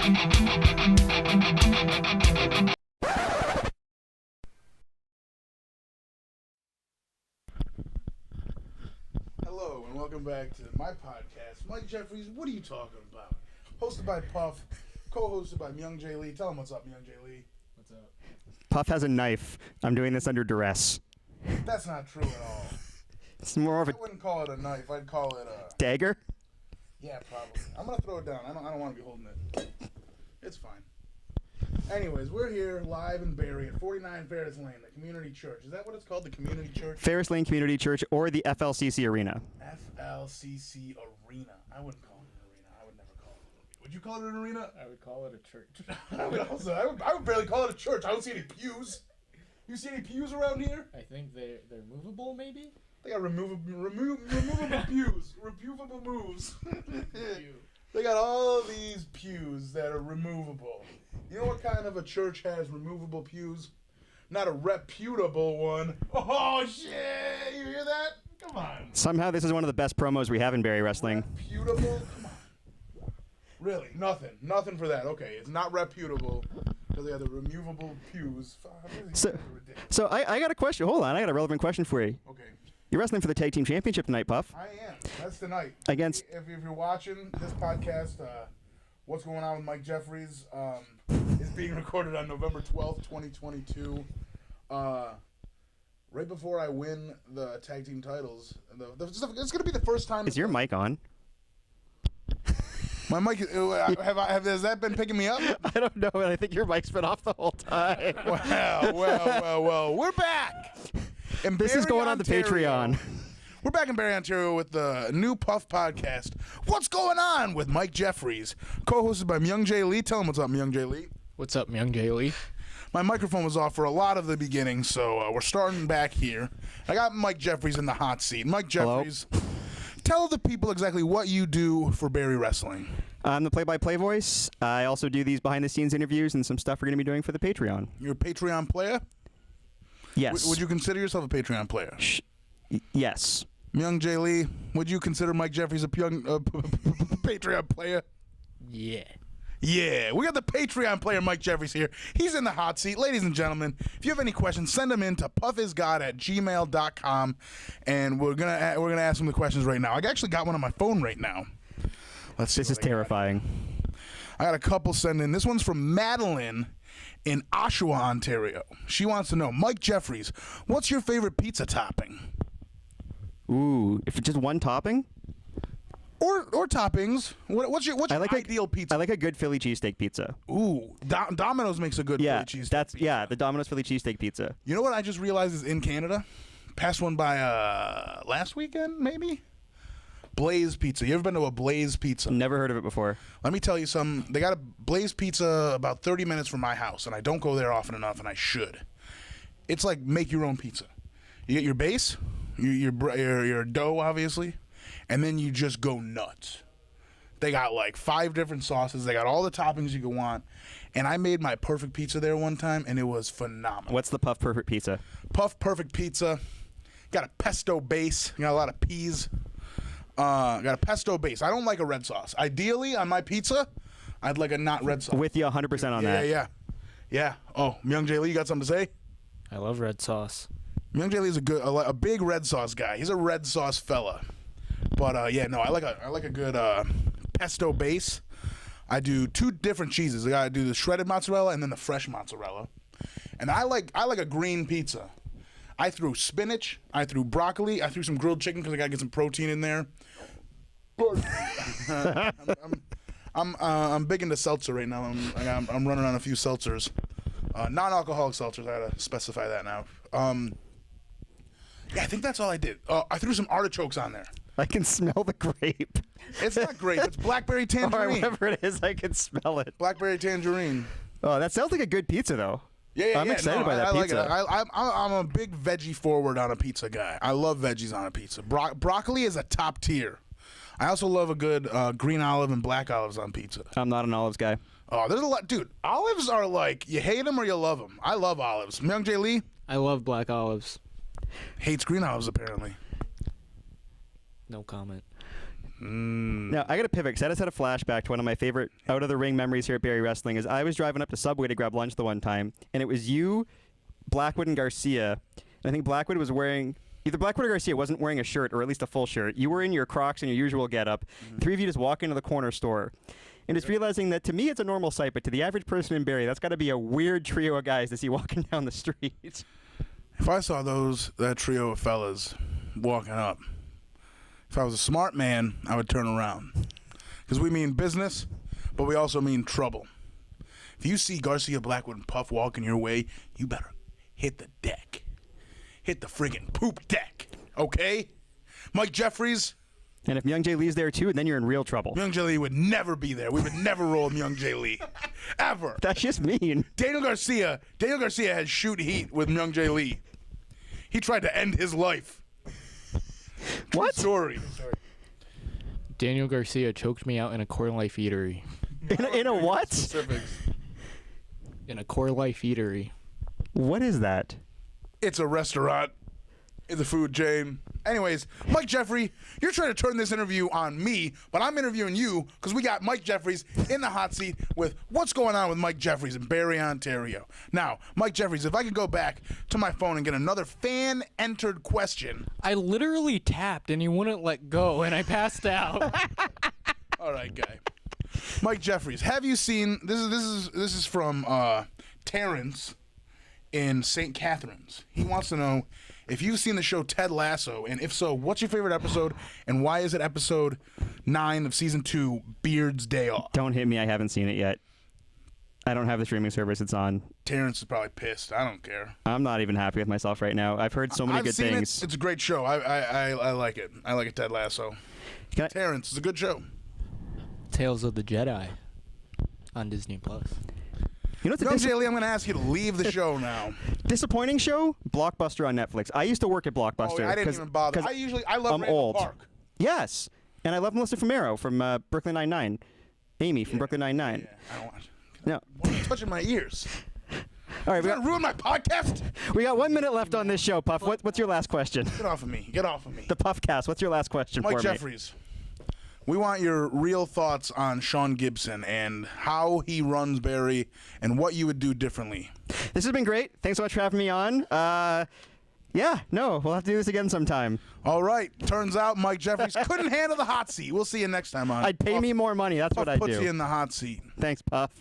Hello and welcome back to my podcast, Mike Jeffries. What are you talking about? Hosted by Puff, co-hosted by Myung Jae Lee. Tell him what's up, Myung Jae Lee. What's up? Puff has a knife. I'm doing this under duress. That's not true at all. It's more of I a wouldn't call it a knife. I'd call it a... dagger. Yeah, probably. I'm gonna throw it down. I don't want to be holding it. It's fine. Anyways, we're here live in Barrie at 49 Ferris Lane, the community church. Is that what it's called, the community church? Ferris Lane Community Church or the FLCC Arena. FLCC Arena. I wouldn't call it an arena. I would never call it. Would you call it an arena? I would call it a church. I would barely call it a church. I don't see any pews. You see any pews around here? I think they're movable, maybe? They got removable pews. Removable moves. They got all these pews that are removable. You know what kind of a church has removable pews? Not a reputable one. Oh, shit! You hear that? Come on. Somehow this is one of the best promos we have in Barrie Wrestling. Reputable? Come on. Really? Nothing. Nothing for that. Okay, it's not reputable because they have the removable pews. So I got a question. Hold on, I got a relevant question for you. Okay. You're wrestling for the Tag Team Championship tonight, Puff. I am. That's tonight. Against... If you're watching this podcast, What's Going On with Mike Jeffries is being recorded on November 12th, 2022. Right before I win the tag team titles. It's going to be the first time. Is your mic on? My mic, has that been picking me up? I don't know, and I think your mic's been off the whole time. Well. We're back. In this Barrie, is going on the Ontario. Patreon. We're back in Barrie, Ontario with the new Puff podcast. What's Going On with Mike Jeffries, co-hosted by Myung Jae Lee. Tell him what's up, Myung Jae Lee. What's up, Myung Jae Lee? My microphone was off for a lot of the beginning, so we're starting back here. I got Mike Jeffries in the hot seat. Mike Jeffries, tell the people exactly what you do for Barrie Wrestling. I'm the play-by-play voice. I also do these behind-the-scenes interviews and some stuff we're going to be doing for the Patreon. You're a Patreon player? Yes. Would you consider yourself a Patreon player? Yes. Myung Jae Lee, would you consider Mike Jeffries a Patreon player? Yeah. Yeah, we got the Patreon player Mike Jeffries here. He's in the hot seat. Ladies and gentlemen, if you have any questions, send them in to puffisgod@gmail.com, and we're gonna ask him the questions right now. I actually got one on my phone right now. Let's see. This is terrifying. I got a couple send in. This one's from Madeline in Oshawa, Ontario. She wants to know, Mike Jeffries, what's your favorite pizza topping? Ooh, if it's just one topping? Or toppings. What's your ideal pizza? I like a good Philly cheesesteak pizza. Ooh, Domino's makes a good Philly cheesesteak pizza. The Domino's Philly cheesesteak pizza. You know what I just realized is in Canada? Passed one by last weekend, maybe? Blaze Pizza. You ever been to a Blaze Pizza? Never heard of it before. Let me tell you something. They got a Blaze Pizza about 30 minutes from my house, and I don't go there often enough, and I should. It's like make your own pizza. You get your base, your dough, obviously, and then you just go nuts. They got like 5 different sauces. They got all the toppings you could want. And I made my perfect pizza there one time, and it was phenomenal. What's the Puff Perfect Pizza? Puff Perfect Pizza. Got a pesto base. Got a lot of peas. Got a pesto base. I don't like a red sauce. Ideally, on my pizza, I'd like a not red sauce. With you 100% on that. Yeah. Oh, Myung Jae Lee, you got something to say? I love red sauce. Myung Jae Lee is a big red sauce guy. He's a red sauce fella. But I like a good pesto base. I do 2 different cheeses. I gotta do the shredded mozzarella and then the fresh mozzarella. And I like a green pizza. I threw spinach. I threw broccoli. I threw some grilled chicken because I gotta get some protein in there. I'm big into seltzer right now. I'm running on a few seltzers, non-alcoholic seltzers. I gotta specify that now. Yeah, I think that's all I did. I threw some artichokes on there. I can smell the grape. It's not grape. It's blackberry tangerine. Or whatever it is, I can smell it. Blackberry tangerine. Oh, that sounds like a good pizza, though. Yeah, I'm excited by that pizza. Like it. I'm a big veggie forward on a pizza guy. I love veggies on a pizza. Broccoli is a top tier. I also love a good green olive and black olives on pizza. I'm not an olives guy. Oh, there's a lot. Dude, olives are like, you hate them or you love them. I love olives. Myung Jae Lee? I love black olives. Hates green olives, apparently. No comment. Now, I got to pivot because I just had a flashback to one of my favorite out-of-the-ring memories here at Barrie Wrestling. Is I was driving up to Subway to grab lunch the one time, and it was you, Blackwood, and Garcia. And I think Blackwood was wearing... Either Blackwood or Garcia wasn't wearing a shirt, or at least a full shirt. You were in your Crocs and your usual getup. Three of you just walk into the corner store. And just realizing that to me it's a normal sight, but to the average person in Barrie, that's got to be a weird trio of guys to see walking down the street. If I saw that trio of fellas walking up, if I was a smart man, I would turn around. Because we mean business, but we also mean trouble. If you see Garcia, Blackwood, and Puff walking your way, you better hit the deck. Hit the friggin' poop deck, okay? Mike Jeffries. And if Young Jay Lee's there too, then you're in real trouble. Young Jay Lee would never be there. We would never roll him Young Jay Lee. Ever. That's just mean. Daniel Garcia had shoot heat with Young Jay Lee. He tried to end his life. What? True story. Daniel Garcia choked me out in a Core Life eatery. In a what? Specifics. In a Core Life eatery. What is that? It's a restaurant. It's a food chain. Anyways, Mike Jeffrey, you're trying to turn this interview on me, but I'm interviewing you because we got Mike Jeffries in the hot seat with what's going on with Mike Jeffries in Barrie, Ontario. Now, Mike Jeffries, if I could go back to my phone and get another fan-entered question. I literally tapped and he wouldn't let go, and I passed out. All right, guy. Mike Jeffries, have you seen this is from Terrence in St. Catharines. He wants to know if you've seen the show Ted Lasso, and if so, what's your favorite episode, and why is it episode 9 of season 2, Beard's Day Off? Don't hit me. I haven't seen it yet. I don't have the streaming service it's on. Terrence is probably pissed. I don't care. I'm not even happy with myself right now. I've heard so many good seen things. It's a great show. I like it. I like it, Ted Lasso. Terrence, it's a good show. Tales of the Jedi on Disney Plus. You know what's a Young Jay Lee, I'm going to ask you to leave the show now. disappointing show? Blockbuster on Netflix. I used to work at Blockbuster. Oh, I didn't even bother. I love I'm Randall old. Park. Yes. And I love Melissa Fumero from Brooklyn Nine-Nine. Amy from Brooklyn Nine-Nine. Yeah, I don't want No. Why are you touching my ears? All right, You're going to ruin my podcast? we got 1 minute left on this show, Puff. What's your last question? Get off of me. Get off of me. The Puffcast. What's your last question Mike for Jeffries, we want your real thoughts on Sean Gibson and how he runs Barrie and what you would do differently. me? This has been great. Thanks so much for having me on. Yeah, no, we'll have to do this again sometime. All right. Turns out Mike Jeffries couldn't handle the hot seat. We'll see you next time on I'd pay me more money. That's what I'd puts do. you in the hot seat. Thanks, Puff.